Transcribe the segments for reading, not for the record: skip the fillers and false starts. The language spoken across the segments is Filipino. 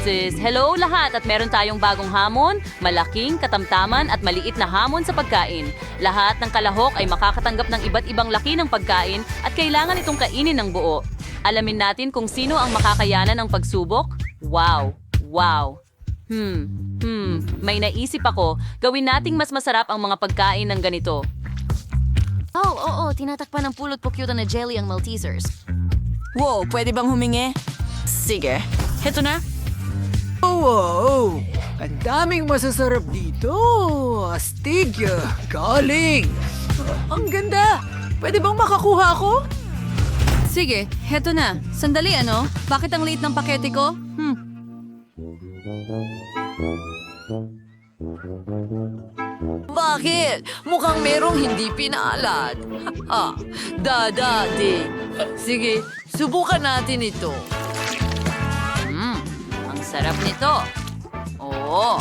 sis! Hello lahat at meron tayong bagong hamon, malaking, katamtaman at maliit na hamon sa pagkain. Lahat ng kalahok ay makakatanggap ng iba't ibang laki ng pagkain at kailangan itong kainin ng buo. Alamin natin kung sino ang makakayanan ng pagsubok? Wow! Wow! May naisip ako, gawin nating mas masarap ang mga pagkain ng ganito. Oo, tinatakpan ng pulot po cute na jelly ang Maltesers. Wow, pwede bang humingi? Sige, heto na. Oh, wow! Ang daming masasarap dito! Astig! Galing! Ang ganda! Pwede bang makakuha ako? Sige, heto na. Sandali ano? Bakit ang liit ng pakete ko? Bakit? Mukhang merong hindi pinaalad. Dadadi. Sige, subukan natin ito. Ang sarap nito. Oo.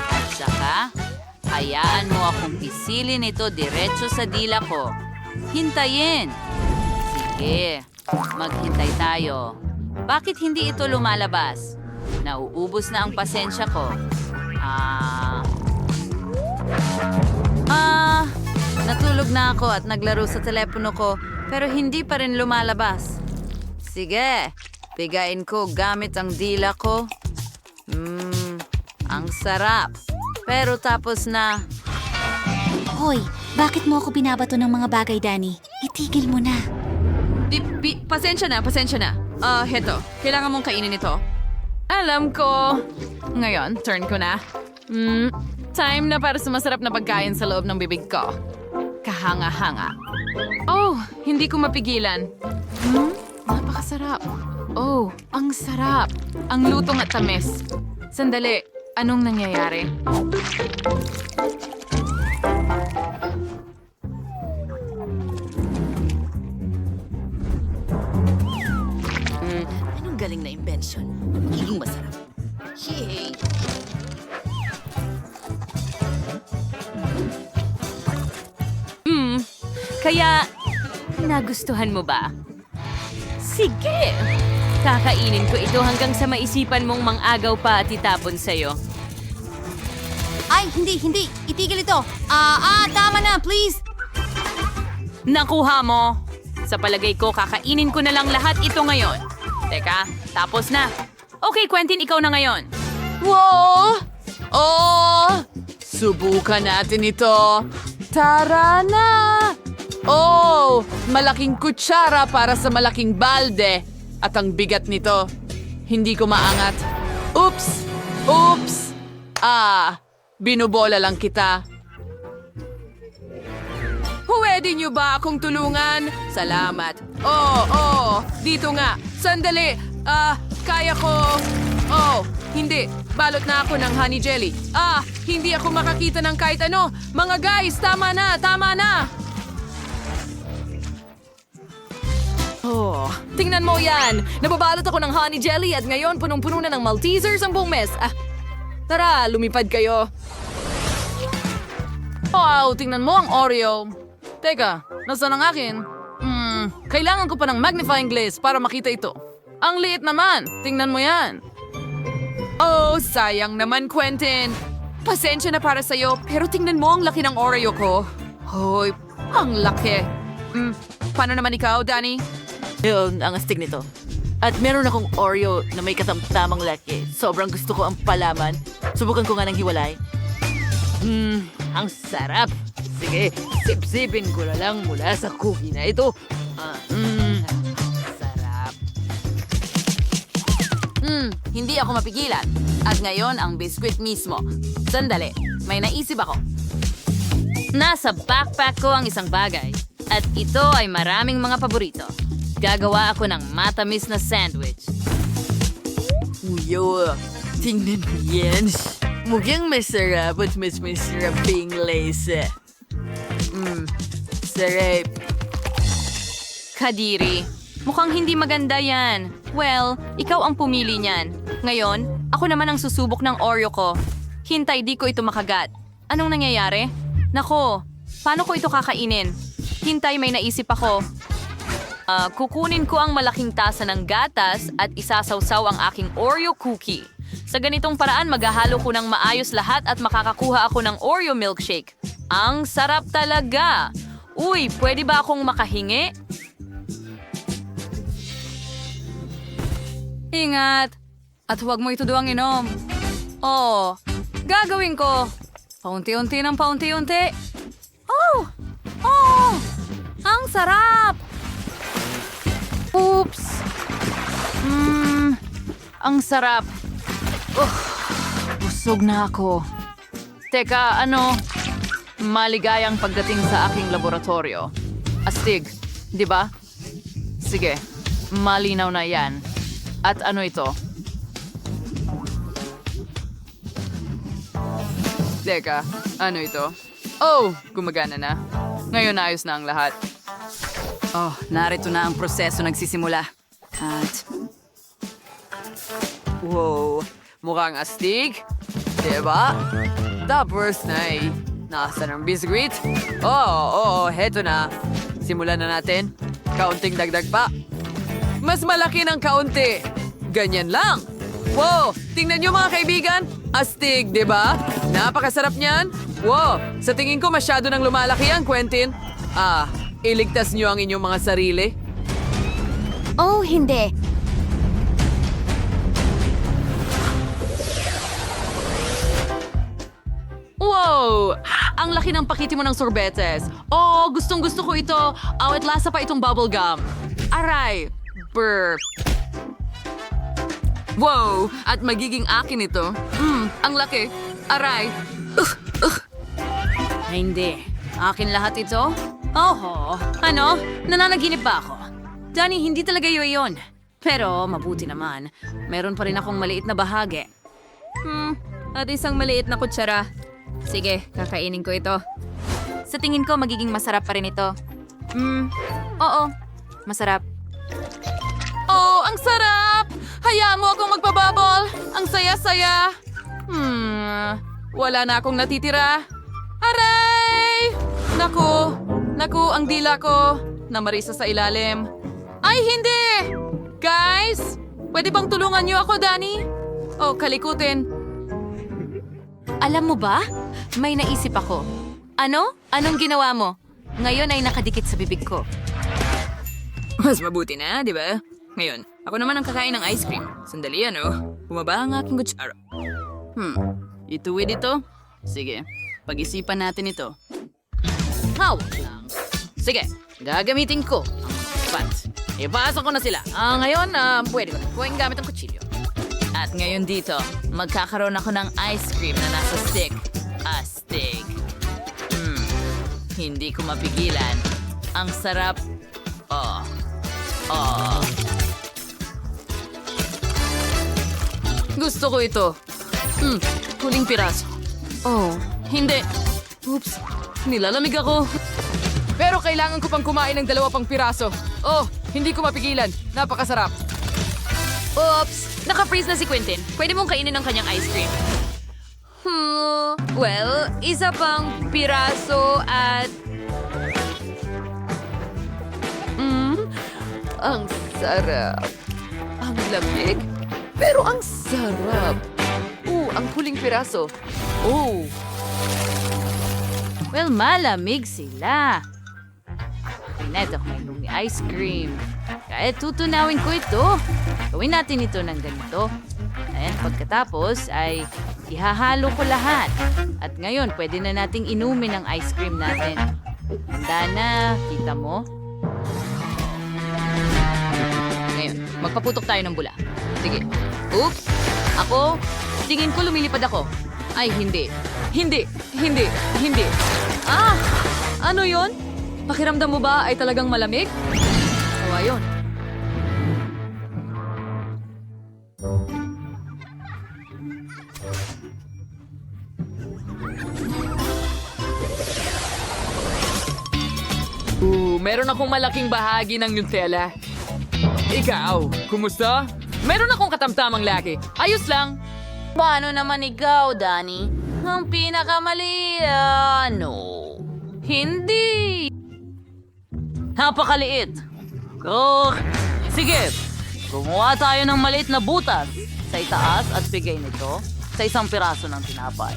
At saka, hayaan mo akong pisilin ito diretso sa dila ko. Hintayin. Sige, maghintay tayo. Bakit hindi ito lumalabas? Nauubos na ang pasensya ko. Natulog na ako at naglaro sa telepono ko pero hindi pa rin lumalabas. Sige, pigain ko gamit ang dila ko. Ang sarap. Pero tapos na. Hoy, bakit mo ako binabato ng mga bagay, Danny? Itigil mo na. Pasensya na. Heto, kailangan mong kainin ito. Alam ko. Ngayon, turn ko na. Time na para sa masarap na pagkain sa loob ng bibig ko. Kahanga-hanga. Oh, hindi ko mapigilan. Napakasarap. Oh, ang sarap. Ang lutong at tamis. Sandali, anong nangyayari? Anong galing na invention? Magiging masarap. Yay! Kaya, nagustuhan mo ba? Sige! Kakainin ko ito hanggang sa maisipan mong mang-agaw pa at itapon sa'yo. Ay, hindi. Itigil ito. Tama na, please. Nakuha mo! Sa palagay ko, kakainin ko na lang lahat ito ngayon. Teka, tapos na. Okay, Quentin, ikaw na ngayon. Wow! Oh! Subukan natin ito. Tara na! Oh! Malaking kutsara para sa malaking balde. At ang bigat nito. Hindi ko maangat. Oops! Binubola lang kita. Pwede niyo ba akong tulungan? Salamat. Dito nga. Sandali. Kaya ko. Hindi. Balot na ako ng honey jelly. Hindi ako makakita ng kahit ano. Mga guys, tama na. Tingnan mo yan! Nababalot ako ng honey jelly at ngayon punong-puno na ng Maltesers ang buong mess. Tara, lumipad kayo. Wow, tingnan mo ang Oreo. Teka, nasaan ang akin? Kailangan ko pa ng magnifying glass para makita ito. Ang liit naman. Tingnan mo yan. Oh, sayang naman, Quentin. Pasensya na para sa'yo, pero tingnan mo ang laki ng Oreo ko. Hoy, ang laki. Paano naman ikaw, Danny? Yun, ang astig nito. At meron akong Oreo na may katamtamang laki. Sobrang gusto ko ang palaman. Subukan ko nga ng hiwalay. Ang sarap. Sige, sip-sipin ko na lang mula sa cookie na ito. Sarap. Hindi ako mapigilan. At ngayon, ang biskwit mismo. Sandali, may naisip ako. Nasa backpack ko ang isang bagay. At ito ay maraming mga paborito. Gagawa ako ng matamis na sandwich. Uyo, tingnan mo yan. Mukhang masarap at mas masarap ping lace. Sarap. Kadiri, mukhang hindi maganda yan. Well, ikaw ang pumili niyan. Ngayon, ako naman ang susubok ng Oreo ko. Hintay, di ko ito makagat. Anong nangyayari? Nako, paano ko ito kakainin? Hintay, may naisip ako. Kukunin ko ang malaking tasa ng gatas at isasawsaw ang aking Oreo cookie. Sa ganitong paraan, maghahalo ko ng maayos lahat at makakakuha ako ng Oreo milkshake. Ang sarap talaga! Uy, pwede ba akong makahingi? Ingat! At huwag mo ito duwang inom. Oo, gagawin ko. Paunti-unti ng paunti-unti. Oh! Oh! Ang sarap! Oops! Ang sarap. Busog na ako. Teka, maligayang pagdating sa aking laboratorio. Astig, di ba? Sige, malinaw na yan. At ano ito? Teka, ano ito? Oh, gumagana na. Ngayon ayos na ang lahat. Oh, narito na ang proseso nagsisimula. At... Wow, mukhang astig. Diba? Tapos na nasa ng biscuit. Oo, heto na. Simulan na natin. Kaunting dagdag pa. Mas malaki ng kaunti. Ganyan lang. Wow, tingnan nyo mga kaibigan. Astig, diba? Napakasarap niyan. Wow, sa tingin ko masyado nang lumalaki yan, Quentin. Iligtas nyo ang inyong mga sarili. Oh, hindi. Wow! Ang laki ng pakiti mo ng sorbetes. Oh, gustong-gusto ko ito. At lasa pa itong bubblegum. Aray! Burp. Wow! At magiging akin ito. Ang laki. Aray! Hindi. Akin lahat ito? Oho. Ano? Nananaginip ba ako? Danny, hindi talaga yun. Pero mabuti naman. Meron pa rin akong maliit na bahagi. At isang maliit na kutsara. Sige, kakainin ko ito. Sa tingin ko, magiging masarap pa rin ito. Oo, masarap. Oh, ang sarap! Hayaan mo akong magpabubble! Ang saya-saya! Wala na akong natitira. Aray! Naku, ang dila ko. Namarisa sa ilalim. Ay, hindi! Guys, pwede bang tulungan niyo ako, Danny? Oh, kalikutin. Alam mo ba? May naisip ako. Ano? Anong ginawa mo? Ngayon ay nakadikit sa bibig ko. Mas mabuti na, di ba? Ngayon, ako naman ang kakain ng ice cream. Sandali, Bumaba ang aking kutsara. Ituwid ito? Sige, pag-isipan natin ito. Hawak lang. Sige, gagamitin ko ang pat. Ipasok ko na sila. Ngayon, pwede ko na kuhain gamit ang kutsilyo. At ngayon dito, magkakaroon ako ng ice cream na nasa stick. Astig. Hindi ko mapigilan. Ang sarap. Oh. Gusto ko ito. Huling piraso. Oh, hindi. Oops, nilalamig ako. Pero kailangan ko pang kumain ng 2 pang piraso. Oh, hindi ko mapigilan. Napakasarap. Oops, naka-freeze na si Quentin. Pwede mong kainin ang kanyang ice cream. Well, isa pang piraso at... Ang sarap. Ang lamig. Pero ang sarap. Ang huling piraso. Well, malamig sila. Pinet ako ng ice cream. Kaya tutunawin ko ito. Gawin natin ito ng ganito. And pagkatapos ay ihahalo ko lahat. At ngayon, pwede na nating inumin ang ice cream natin. Handa na. Kita mo? Ngayon, magpaputok tayo ng bula. Sige. Oops! Ako, tingin ko lumilipad ako. Ay, hindi. Hindi! Ano yon? Pakiramdam mo ba ay talagang malamig? O, ayun. Meron akong malaking bahagi ng Nutella. Ikaw, kumusta? Meron akong katamtamang laki. Ayos lang. Paano naman ikaw, Danny? Ang pinakamali, no. Hindi. Napakaliit. Sige, gumawa tayo ng maliit na butas. sa itaas at bigay nito sa isang piraso ng tinapay.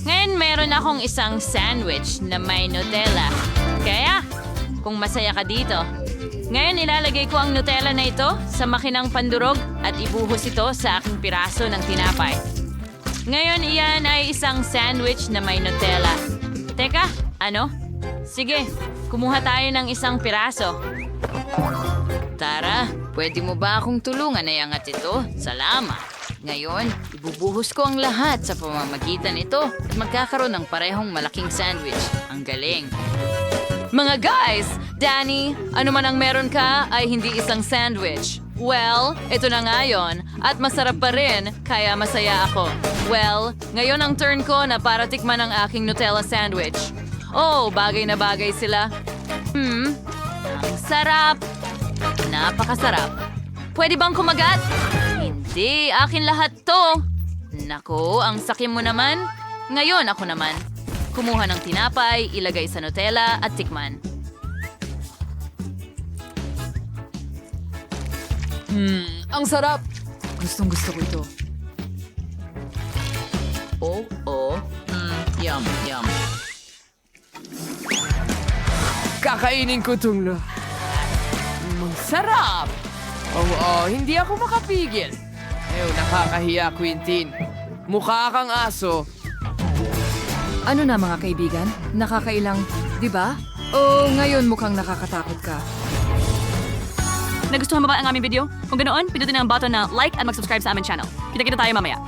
Ngayon meron akong isang sandwich na may Nutella. Kaya, kung masaya ka dito, ngayon ilalagay ko ang Nutella na ito sa makinang pandurog at ibuhos ito sa aking piraso ng tinapay. Ngayon iyan ay isang sandwich na may Nutella. Teka, ano? Sige, kumuha tayo ng isang piraso. Tara, pwede mo ba akong tulungan na iangat ito? Salamat. Ngayon, ibubuhos ko ang lahat sa pamamagitan nito at magkakaroon ng parehong malaking sandwich. Ang galing. Mga guys, Danny, ano man ang meron ka ay hindi isang sandwich. Well, ito na nga yun. At masarap pa rin, kaya masaya ako. Well, ngayon ang turn ko na para tikman ang aking Nutella sandwich. Oh, bagay na bagay sila. Ang sarap. Napakasarap. Pwede bang kumagat? Hindi, akin lahat to. Nako, ang sakim mo naman. Ngayon ako naman. Kumuha ng tinapay, ilagay sa Nutella at tikman. Ang sarap! Gustong gusto ko ito. Yum, yum. Kakainin ko itong Ang sarap! Oo, hindi ako makapigil. Nakakahiya, Quintin. Mukha kang aso. Ano na mga kaibigan? Nakakailang, di ba? O ngayon mukhang nakakatakot ka? Nagustuhan mo ba ang aming video? Kung ganoon, pindutin ang button na like at mag-subscribe sa aming channel. Kita-kita tayo mamaya.